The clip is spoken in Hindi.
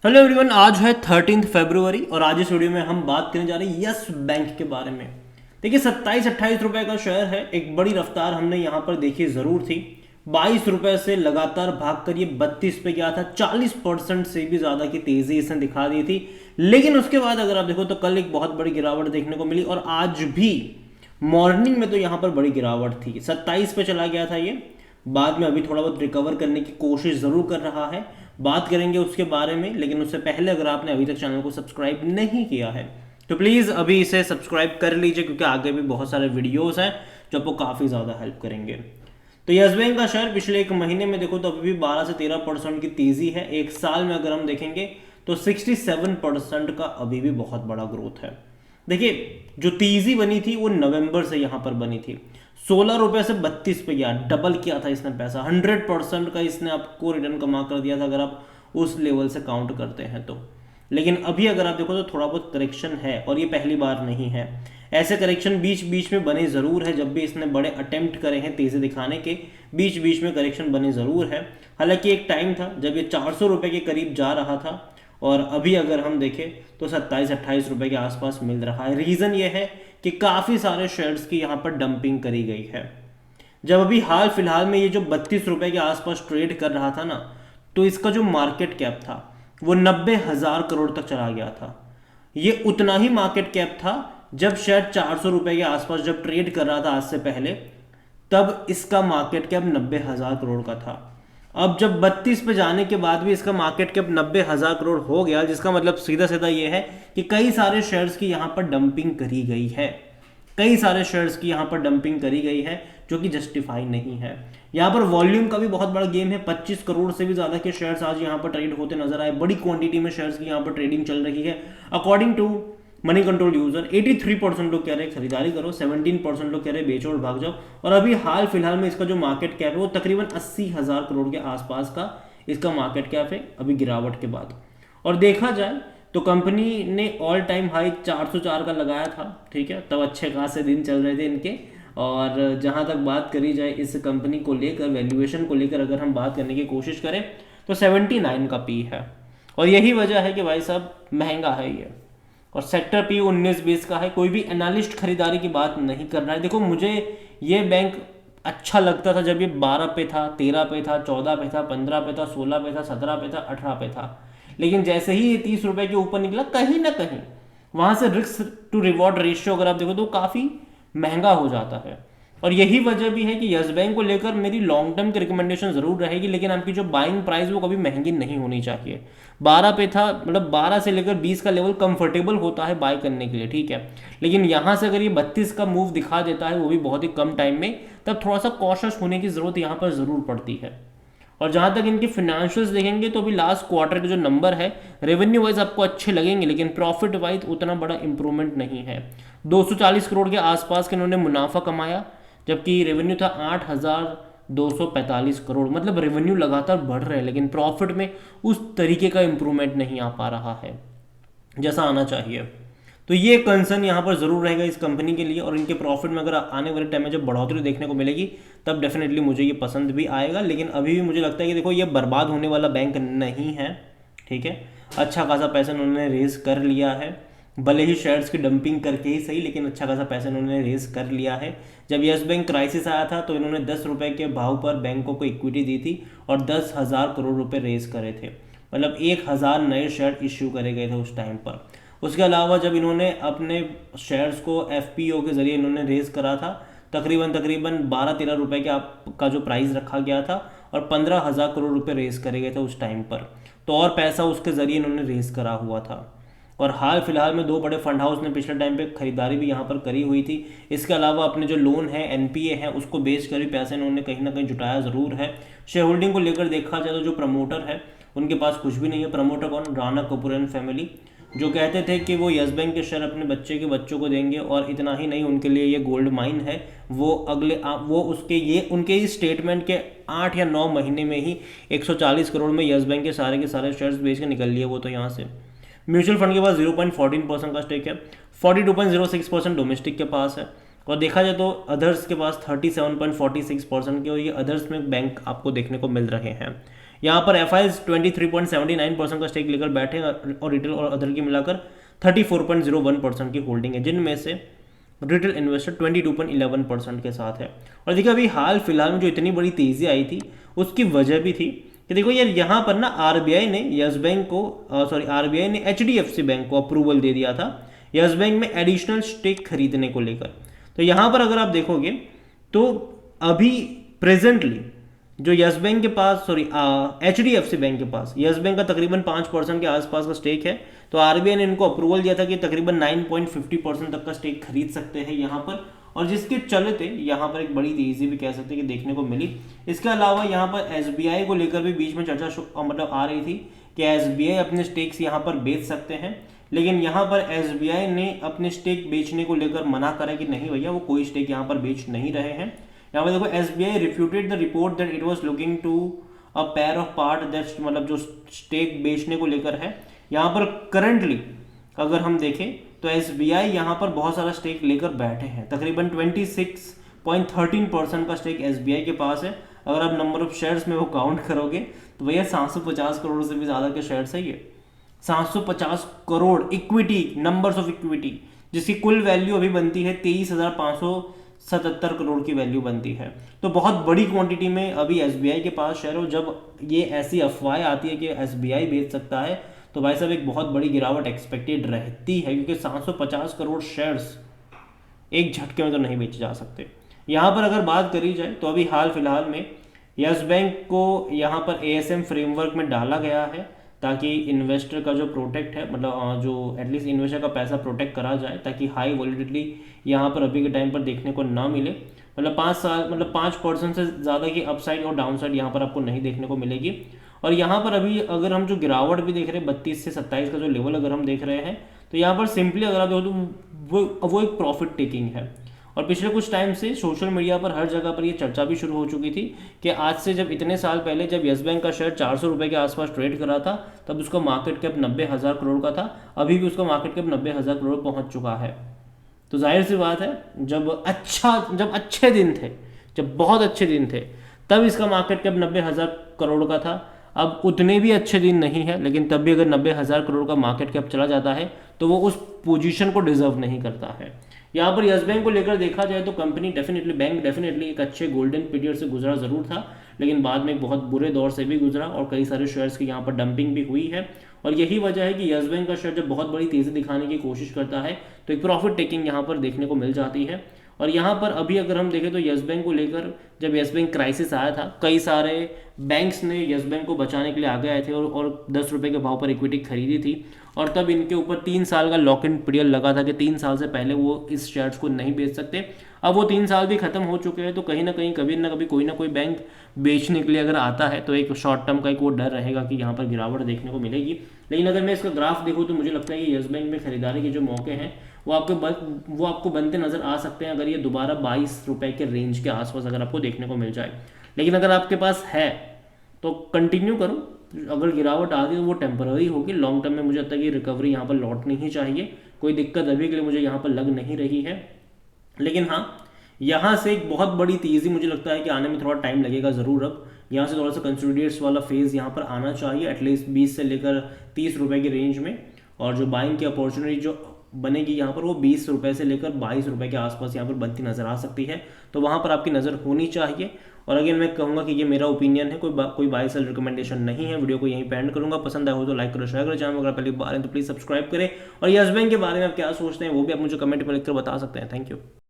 हेलो एवरीवन, आज है 13 फरवरी और आज इस वीडियो में हम बात करने जा रहे हैं यस बैंक के बारे में। देखिए 27-28 रुपए का शेयर है। एक बड़ी रफ्तार हमने यहाँ पर देखी जरूर थी। 22 रुपए से लगातार भागकर ये 32 पे गया था। 40% से भी ज्यादा की तेजी इसने दिखा दी थी, लेकिन उसके बाद अगर आप देखो तो कल एक बहुत बड़ी गिरावट देखने को मिली और आज भी मॉर्निंग में तो यहाँ पर बड़ी गिरावट थी। 27 पे चला गया था ये, बाद में अभी थोड़ा बहुत रिकवर करने की कोशिश जरूर कर रहा है, बात करेंगे उसके बारे में। लेकिन उससे पहले अगर आपने अभी तक चैनल को सब्सक्राइब नहीं किया है तो प्लीज़ अभी इसे सब्सक्राइब कर लीजिए, क्योंकि आगे भी बहुत सारे वीडियोस हैं जो आपको काफ़ी ज़्यादा हेल्प करेंगे। तो यस बैंक का शेयर पिछले एक महीने में देखो तो अभी भी 12 से 13% की तेज़ी है। एक साल में अगर हम देखेंगे तो 67% का अभी भी बहुत बड़ा ग्रोथ है। देखिए जो तेज़ी बनी थी वो नवंबर से यहाँ पर बनी थी। 16 रुपए से 32 पे गया, डबल किया था इसने पैसा। 100% का इसने आपको रिटर्न कमा कर दिया था अगर आप उस लेवल से काउंट करते हैं तो। लेकिन अभी अगर आप देखो तो थोड़ा बहुत करेक्शन है और ये पहली बार नहीं है। ऐसे करेक्शन बीच बीच में बने ज़रूर है। जब भी इसने बड़े अटेम्प्ट करे हैं तेज़ी दिखाने के, बीच बीच में करेक्शन बने ज़रूर है। हालांकि एक टाइम था जब ये 400 रुपये के करीब जा रहा था और अभी अगर हम देखें तो 27-28 रुपये के आसपास मिल रहा है। रीज़न ये है कि काफ़ी सारे शेयर्स की यहाँ पर डंपिंग करी गई है। जब अभी हाल फिलहाल में ये जो 32 रुपये के आसपास ट्रेड कर रहा था ना, तो इसका जो मार्केट कैप था वो 90,000 करोड़ तक चला गया था। ये उतना ही मार्केट कैप था जब शेयर 400 रुपये के आसपास जब ट्रेड कर रहा था आज से पहले, तब इसका मार्केट कैप 90,000 करोड़ का था। अब जब 32 पे जाने के बाद भी इसका मार्केट कैप 90,000 करोड़ हो गया, जिसका मतलब सीधा सीधा ये है कि कई सारे शेयर्स की यहाँ पर डंपिंग करी गई है। कई सारे शेयर्स की यहाँ पर डंपिंग करी गई है जो कि जस्टिफाई नहीं है। यहाँ पर वॉल्यूम का भी बहुत बड़ा गेम है। 25 करोड़ से भी ज़्यादा के शेयर्स आज यहाँ पर ट्रेड होते नजर आए। बड़ी क्वांटिटी में शेयर्स की यहाँ पर ट्रेडिंग चल रही है। According to Moneycontrol user 83% लोग कह रहे हैं खरीदारी करो, 17% लोग कह रहे हैं बेचो और भाग जाओ। और अभी हाल फिलहाल में इसका जो मार्केट कैप है वो तकरीबन 80,000 करोड़ के आसपास का इसका मार्केट कैप है अभी गिरावट के बाद। और देखा जाए तो कंपनी ने ऑल टाइम हाई 404 का लगाया था, ठीक है, तब अच्छे खासे दिन चल रहे थे इनके। और जहां तक बात करी जाए इस कंपनी को लेकर, वैल्यूएशन को लेकर अगर हम बात करने की कोशिश करें तो 79 का पी है। और यही वजह है कि भाई साहब महंगा है ये। और सेक्टर पी 19-20 का है। कोई भी एनालिस्ट खरीदारी की बात नहीं कर रहा है। देखो मुझे ये बैंक अच्छा लगता था जब ये 12 पे था, 13 पे था, 14 पे था, 15 पे था, 16 पे था, 17 पे था, 18 पे था। लेकिन जैसे ही ये 30 रुपए के ऊपर निकला, कहीं ना कहीं वहां से रिस्क टू रिवॉर्ड रेशियो अगर आप देखो तो काफी महंगा हो जाता है। और यही वजह भी है कि यस बैंक को लेकर मेरी लॉन्ग टर्म की रिकमेंडेशन जरूर रहेगी, लेकिन आपकी जो बाइंग प्राइस वो कभी महंगी नहीं होनी चाहिए। 12 पे था, मतलब 12 से लेकर 20 का लेवल कंफर्टेबल होता है बाय करने के लिए, ठीक है। लेकिन यहां से अगर ये 32 का मूव दिखा देता है, वो भी बहुत ही कम टाइम में, तब थोड़ा सा कॉशियस होने की जरूरत यहाँ पर जरूर पड़ती है। और जहां तक इनके फिनेंशियल्स देखेंगे तो अभी लास्ट क्वार्टर के जो नंबर है रेवेन्यू वाइज आपको अच्छे लगेंगे, लेकिन प्रॉफिट वाइज उतना बड़ा इंप्रूवमेंट नहीं है। 240 करोड़ के आसपास के इन्होंने मुनाफा कमाया, जबकि रेवेन्यू था 8,245 करोड़। मतलब रेवेन्यू लगातार बढ़ रहे हैं, लेकिन प्रॉफिट में उस तरीके का इंप्रूवमेंट नहीं आ पा रहा है जैसा आना चाहिए। तो ये कंसर्न यहाँ पर जरूर रहेगा इस कंपनी के लिए। और इनके प्रॉफिट में अगर आने वाले टाइम में जब बढ़ोतरी देखने को मिलेगी तब डेफिनेटली मुझे ये पसंद भी आएगा। लेकिन अभी भी मुझे लगता है कि देखो ये बर्बाद होने वाला बैंक नहीं है, ठीक है। अच्छा खासा पैसा उन्होंने रेज कर लिया है, भले ही शेयर्स की डंपिंग करके ही सही, लेकिन अच्छा खासा पैसा इन्होंने रेज कर लिया है। जब यस बैंक क्राइसिस आया था तो इन्होंने 10 रुपए के भाव पर बैंकों को इक्विटी दी थी और 10,000 करोड़ रुपए रेज करे थे। मतलब 1,000 नए शेयर इश्यू करे गए थे उस टाइम पर। उसके अलावा जब इन्होंने अपने शेयर्स को एफपीओ के जरिए इन्होंने रेज करा था, तकरीबन 12-13 रुपए का जो प्राइस रखा गया था और 15,000 करोड़ रुपए रेज करे गए थे उस टाइम पर। तो और पैसा उसके जरिए इन्होंने रेज करा हुआ था। और हाल फिलहाल में 2 बड़े फंड हाउस ने पिछले टाइम पे खरीदारी भी यहाँ पर करी हुई थी। इसके अलावा अपने जो लोन है, एनपीए है, उसको बेच कर भी पैसे इन्होंने कहीं ना कहीं जुटाया ज़रूर है। शेयर होल्डिंग को लेकर देखा जाए तो जो प्रमोटर है उनके पास कुछ भी नहीं है। प्रमोटर कौन? राणा कपूर एंड फैमिली, जो कहते थे कि वो यस बैंक के शेयर अपने बच्चे के बच्चों को देंगे। और इतना ही नहीं, उनके लिए ये गोल्ड माइन है। वो उनके इस स्टेटमेंट के 8 या 9 महीने में ही 140 करोड़ में यस बैंक के सारे शेयर्स बेच के निकल लिए वो तो यहाँ से। म्यूचुअल फंड के पास 0.14% का स्टेक है, 42.06% डोमेस्टिक के पास है। और देखा जाए तो अदर्स के पास 37.46% के, और ये अदर्स में बैंक आपको देखने को मिल रहे हैं। यहाँ पर FIs 23.79% का स्टेक लेकर बैठे और रिटेल और अदर की मिलाकर 34.01% की होल्डिंग है, जिनमें से रिटेल इन्वेस्टर 22.11% के साथ है। और देखिए अभी हाल फिलहाल में जो इतनी बड़ी तेजी आई थी उसकी वजह भी थी कि देखो यार यहाँ पर ना आरबीआई ने यस बैंक को आरबीआई ने HDFC बैंक को अप्रूवल दे दिया था यस बैंक में एडिशनल स्टेक खरीदने को लेकर। तो यहाँ पर अगर आप देखोगे तो अभी प्रेजेंटली जो यस बैंक के पास HDFC बैंक के पास यस बैंक का तकरीबन 5% के आसपास का स्टेक है। तो आरबीआई ने इनको अप्रूवल दिया था कि तकरीबन 9.50% तक का स्टेक खरीद सकते हैं यहाँ पर, और जिसके चलते यहाँ पर एक बड़ी तेजी भी कह सकते हैं कि देखने को मिली। इसके अलावा यहाँ पर एसबीआई को लेकर भी बीच में चर्चा मतलब आ रही थी कि एसबीआई अपने स्टेक्स यहाँ पर बेच सकते हैं, लेकिन यहाँ पर एसबीआई ने अपने स्टेक बेचने को लेकर मना करा कि नहीं भैया वो कोई स्टेक यहाँ पर बेच नहीं रहे हैं। यहाँ पर देखो SBI refuted the report that it was looking to a pair of part that मतलब जो स्टेक बेचने को लेकर है। यहाँ पर करंटली अगर हम देखें तो एसबीआई यहाँ पर बहुत सारा स्टेक लेकर बैठे हैं, तकरीबन 26.13% का स्टेक एसबीआई के पास है। अगर आप नंबर ऑफ शेयर्स में वो काउंट करोगे तो भैया 750 करोड़ से भी ज़्यादा के शेयर्स है ये, 750 crore equity, numbers of equity, जिसकी कुल वैल्यू अभी बनती है 23,577 करोड़ की वैल्यू बनती है। तो बहुत बड़ी क्वांटिटी में अभी एसबीआई के पास शेयर हो। जब ये ऐसी अफवाहें आती है कि एसबीआई बेच सकता है तो भाई साहब एक बहुत बड़ी गिरावट एक्सपेक्टेड रहती है, क्योंकि 750 करोड़ शेयर्स एक झटके में तो नहीं बेचे जा सकते। यहाँ पर अगर बात करी जाए तो अभी हाल फिलहाल में यस बैंक को यहाँ पर एएसएम फ्रेमवर्क में डाला गया है ताकि इन्वेस्टर का जो प्रोटेक्ट है, मतलब जो एटलीस्ट इन्वेस्टर का पैसा प्रोटेक्ट करा जाए, ताकि हाई वॉलिडिटी यहाँ पर अभी के टाइम पर देखने को ना मिले। मतलब 5% से ज़्यादा की अपसाइड और डाउनसाइड यहाँ पर आपको नहीं देखने को मिलेगी। और यहाँ पर अभी अगर हम जो गिरावट भी देख रहे हैं 32 से 27 का जो लेवल अगर हम देख रहे हैं, तो यहाँ पर सिंपली अगर आप देखो तो वो एक प्रॉफिट टेकिंग है। और पिछले कुछ टाइम से सोशल मीडिया पर हर जगह पर ये चर्चा भी शुरू हो चुकी थी कि आज से जब इतने साल पहले जब यस बैंक का शेयर 400 रुपये के आसपास ट्रेड करा था तब उसका मार्केट कैप 90,000 करोड़ का था, अभी भी उसका मार्केट कैप 90,000 करोड़ पहुंच चुका है। तो जाहिर सी बात है जब अच्छे दिन थे, जब बहुत अच्छे दिन थे, तब इसका मार्केट कैप 90,000 करोड़ का था। अब उतने भी अच्छे दिन नहीं है, लेकिन तब भी अगर 90,000 करोड़ का मार्केट कैप चला जाता है तो वो उस पोजीशन को डिजर्व नहीं करता है। यहाँ पर यस बैंक को लेकर देखा जाए तो कंपनी बैंक डेफिनेटली एक अच्छे गोल्डन पीरियड से गुजरा जरूर था, लेकिन बाद में एक बहुत बुरे दौर से भी गुजरा और कई सारे शेयर्स की यहाँ पर डंपिंग भी हुई है। और यही वजह है कि यस बैंक का शेयर जब बहुत बड़ी तेजी दिखाने की कोशिश करता है तो एक प्रॉफिट टेकिंग यहाँ पर देखने को मिल जाती है। और यहाँ पर अभी अगर हम देखें तो यस बैंक को लेकर जब यस बैंक क्राइसिस आया था, कई सारे बैंक्स ने यस बैंक को बचाने के लिए आगे आए थे और 10 रुपये के भाव पर इक्विटी खरीदी थी। और तब इनके ऊपर 3 साल का लॉक इन पीरियड लगा था कि 3 साल से पहले वो इस शेयर्स को नहीं बेच सकते। अब वो 3 साल भी खत्म हो चुके हैं, तो कहीं ना कहीं कभी ना कभी कोई ना कोई बैंक बेचने के लिए अगर आता है तो एक शॉर्ट टर्म का एक वो डर रहेगा कि यहाँ पर गिरावट देखने को मिलेगी। लेकिन अगर मैं इसका ग्राफ देखूँ तो मुझे लगता है कि यस बैंक में खरीदारी के जो मौके हैं वो आपको बनते नजर आ सकते हैं अगर ये दोबारा 22 रुपए के रेंज के आसपास अगर आपको देखने को मिल जाए। लेकिन अगर आपके पास है तो कंटिन्यू करो, अगर गिरावट आ गई तो वो टेम्पररी होगी, लॉन्ग टर्म में मुझे लगता है कि रिकवरी यहाँ पर लौटनी ही चाहिए। कोई दिक्कत अभी के लिए मुझे यहाँ पर लग नहीं रही है। लेकिन हाँ, यहाँ से एक बहुत बड़ी तेज़ी मुझे लगता है कि आने में थोड़ा टाइम लगेगा ज़रूर। अब यहाँ से थोड़ा सा कंसोलिडेट्स वाला फेज़ यहाँ पर आना चाहिए, एटलीस्ट 20 से लेकर 30 रुपए की रेंज में। और जो बाइंग की अपॉर्चुनिटी जो बनेगी यहाँ पर वो 20 रुपए से लेकर 22 रुपए के आसपास यहाँ पर बनती नज़र आ सकती है, तो वहाँ पर आपकी नज़र होनी चाहिए। और अगेन मैं कहूँगा कि ये मेरा ओपिनियन है, कोई बाय सेल रिकमेंडेशन नहीं है। वीडियो को यहीं पे एंड करूँगा। पसंद आया हो तो लाइक करो, शेयर करो, चैनल अगर पहली बार है तो प्लीज़ सब्सक्राइब करें। और यस बैंक के बारे में आप क्या सोचते हैं वो भी आप मुझे कमेंट में लिखकर बता सकते हैं। Thank you.